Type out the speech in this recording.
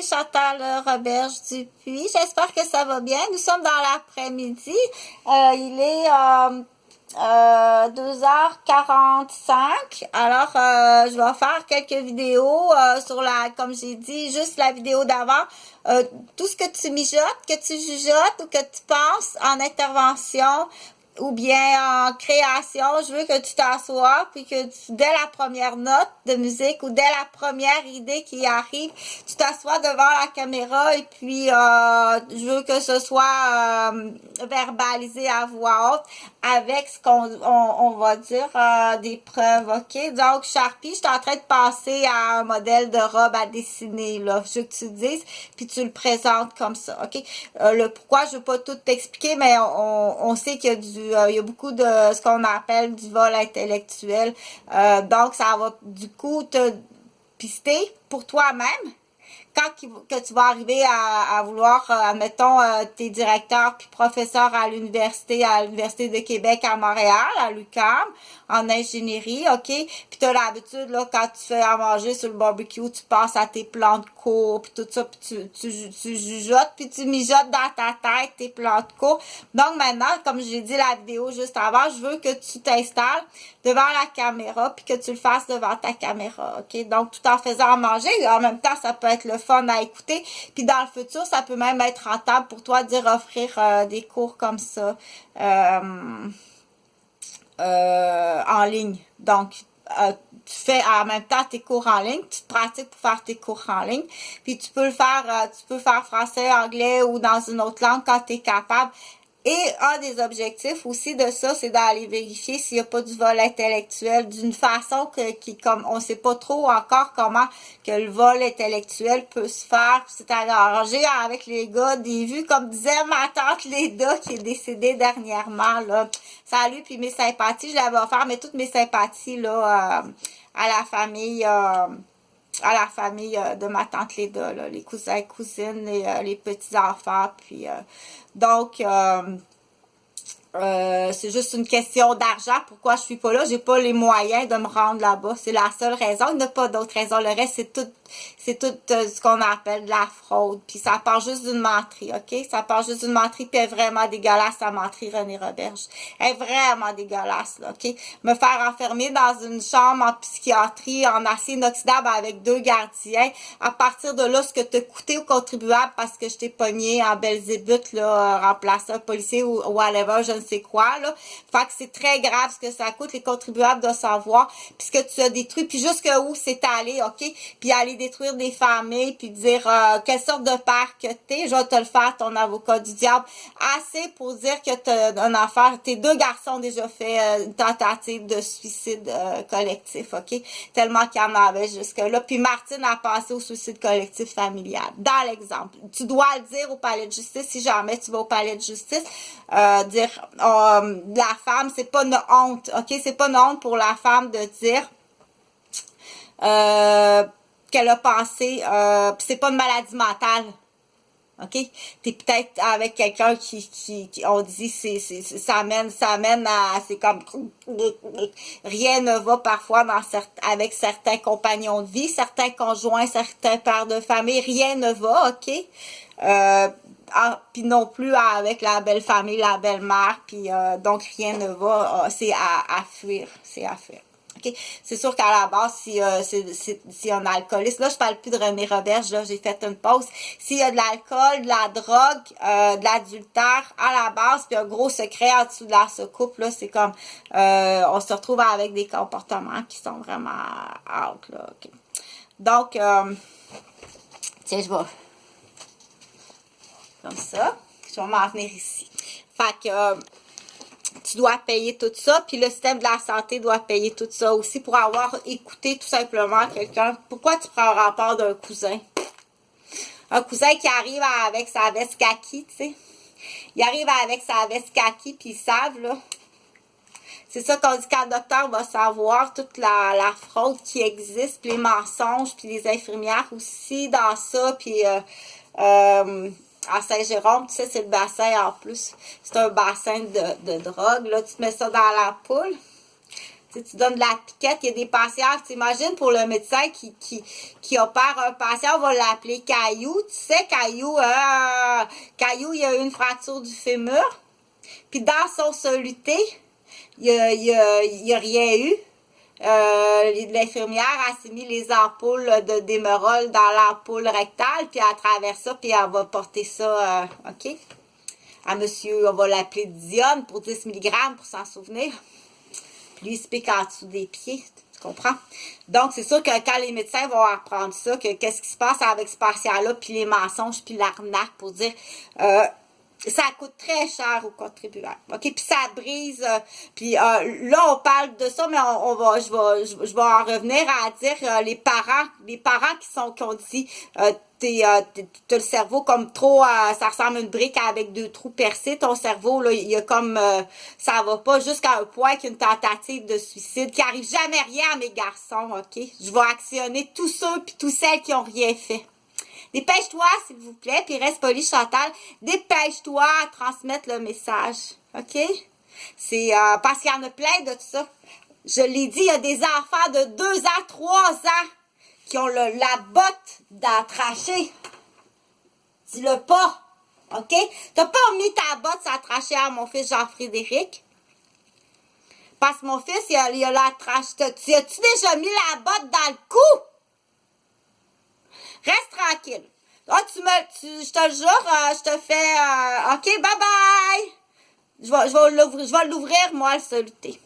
Chantal Roberge Dupuis. J'espère que ça va bien. Nous sommes dans l'après-midi. Il est 2h45. Alors, je vais faire quelques vidéos sur comme j'ai dit, juste la vidéo d'avant. Tout ce que tu mijotes, que tu jugeotes ou que tu penses en intervention ou bien en création, je veux que tu t'assoies puis que dès la première note de musique ou dès la première idée qui arrive, tu t'assois devant la caméra et puis je veux que ce soit verbalisé à voix haute avec ce qu'on va dire des preuves, ok? Donc, Sharpie, je suis en train de passer à un modèle de robe à dessiner, là. Je veux que tu dises, puis tu le présentes comme ça, ok? Le pourquoi, je veux pas tout t'expliquer, mais on sait qu'il y a il y a beaucoup de ce qu'on appelle du vol intellectuel. Donc, ça va du coup te pister pour toi-même. Quand que tu vas arriver à vouloir, admettons, t'es directeur puis professeur à l'université de Québec à Montréal, à l'UQAM, en ingénierie, ok? Puis t'as l'habitude, là, quand tu fais à manger sur le barbecue, tu passes à tes plans de cours, puis tout ça, puis tu jugeotes, puis tu mijotes dans ta tête tes plans de cours. Donc maintenant, comme j'ai dit la vidéo juste avant, je veux que tu t'installes devant la caméra, puis que tu le fasses devant ta caméra, ok? Donc, tout en faisant à manger, en même temps, ça peut être le fun à écouter, puis dans le futur, ça peut même être rentable pour toi de offrir des cours comme ça en ligne. Donc, tu fais en même temps tes cours en ligne, tu te pratiques pour faire tes cours en ligne, puis tu peux le faire, tu peux faire français, anglais ou dans une autre langue quand tu es capable. Et un des objectifs aussi de ça, c'est d'aller vérifier s'il n'y a pas du vol intellectuel d'une façon qui comme on sait pas trop encore comment que le vol intellectuel peut se faire. C'est à arranger avec les gars des vues, comme disait ma tante Léda qui est décédée dernièrement, là. Salut, puis mes sympathies, je l'avais offert, mais toutes mes sympathies là à la famille de ma tante Léda, là, les cousins, cousines, les petits-enfants, puis donc, c'est juste une question d'argent. Pourquoi je suis pas là? J'ai pas les moyens de me rendre là-bas. C'est la seule raison. Il n'y a pas d'autre raison. Le reste, c'est tout ce qu'on appelle de la fraude. Puis ça part juste d'une menterie, ok? Ça part juste d'une menterie, puis elle est vraiment dégueulasse, la menterie René Roberge. Elle est vraiment dégueulasse, là, ok? Me faire enfermer dans une chambre en psychiatrie, en acier inoxydable avec 2 gardiens. À partir de là, ce que t'as coûté au contribuable parce que je t'ai pogné en Belzébuth, là, remplacer un policier ou whatever, je ne sais quoi, là. Fait que c'est très grave ce que ça coûte. Les contribuables doivent savoir. Puis ce que tu as détruit, puis jusqu'où c'est allé, ok? Puis aller détruire des familles, puis dire quelle sorte de père que t'es. Je vais te le faire, ton avocat du diable. Assez pour dire que t'as une affaire. Tes 2 garçons ont déjà fait une tentative de suicide collectif, ok? Tellement qu'il y en avait jusque-là. Puis Martine a passé au suicide collectif familial. Dans l'exemple. Tu dois le dire au palais de justice si jamais tu vas au palais de justice. Dire la femme, c'est pas une honte, ok? C'est pas une honte pour la femme de dire qu'elle a pensé, c'est pas une maladie mentale, ok? T'es peut-être avec quelqu'un qui on dit, ça amène à, c'est comme, rien ne va parfois avec certains compagnons de vie, certains conjoints, certains pères de famille, rien ne va, ok? Puis non plus avec la belle famille, la belle-mère, puis donc rien ne va, c'est à fuir, c'est à fuir. Okay. C'est sûr qu'à la base, si un alcooliste, là je parle plus de René Roberge, là j'ai fait une pause, s'il y a de l'alcool, de la drogue, de l'adultère à la base, puis un gros secret en dessous de la soucoupe, là c'est comme, on se retrouve avec des comportements qui sont vraiment out, là, ok. Donc, tiens, je vais comme ça, je vais m'en venir ici. Fait que tu dois payer tout ça, puis le système de la santé doit payer tout ça aussi pour avoir écouté tout simplement quelqu'un. Pourquoi tu prends un rapport d'un cousin? Un cousin qui arrive avec sa veste kaki, tu sais. Il arrive avec sa veste kaki, puis ils savent, là. C'est ça qu'on dit quand le docteur va savoir toute la fraude qui existe, puis les mensonges, puis les infirmières aussi dans ça, puis à Saint-Jérôme, tu sais, c'est le bassin en plus. C'est un bassin de drogue. Là, tu te mets ça dans la poule. Tu donnes de la piquette, il y a des patients, tu imagines pour le médecin qui opère un patient, on va l'appeler Caillou. Tu sais, Caillou, il a eu une fracture du fémur. Puis dans son soluté, il y a rien eu. L'infirmière a mis les ampoules d'émeraude dans l'ampoule rectale, puis à travers ça, puis elle va porter ça, OK? À monsieur, on va l'appeler Dionne pour 10 mg pour s'en souvenir. Puis lui, il se pique en dessous des pieds, tu comprends? Donc, c'est sûr que quand les médecins vont apprendre ça, que qu'est-ce qui se passe avec ce patient-là, puis les mensonges, puis l'arnaque pour dire... ça coûte très cher aux contribuables. OK? Puis ça brise. Puis là, on parle de ça, mais je vais en revenir à dire les parents qui ont dit t'as le cerveau comme trop, ça ressemble à une brique avec 2 trous percés. Ton cerveau, là, il y a comme ça va pas jusqu'à un point qu'une tentative de suicide qui arrive jamais rien à mes garçons, OK? Je vais actionner tous ceux puis tous celles qui ont rien fait. Dépêche-toi, s'il vous plaît, puis reste poli, Chantal. Dépêche-toi à transmettre le message, OK? C'est parce qu'il y en a plein de tout ça. Je l'ai dit, il y a des enfants de 2 ans, 3 ans qui ont la botte dans trachée. Dis-le pas, OK? T'as pas mis ta botte dans trachée à mon fils Jean-Frédéric? Parce que mon fils, il a la trachée. As-tu déjà mis la botte dans le cou? Reste tranquille. Ah, je te le jure, je te fais... OK, bye bye. Je vais l'ouvrir, moi, le soluté.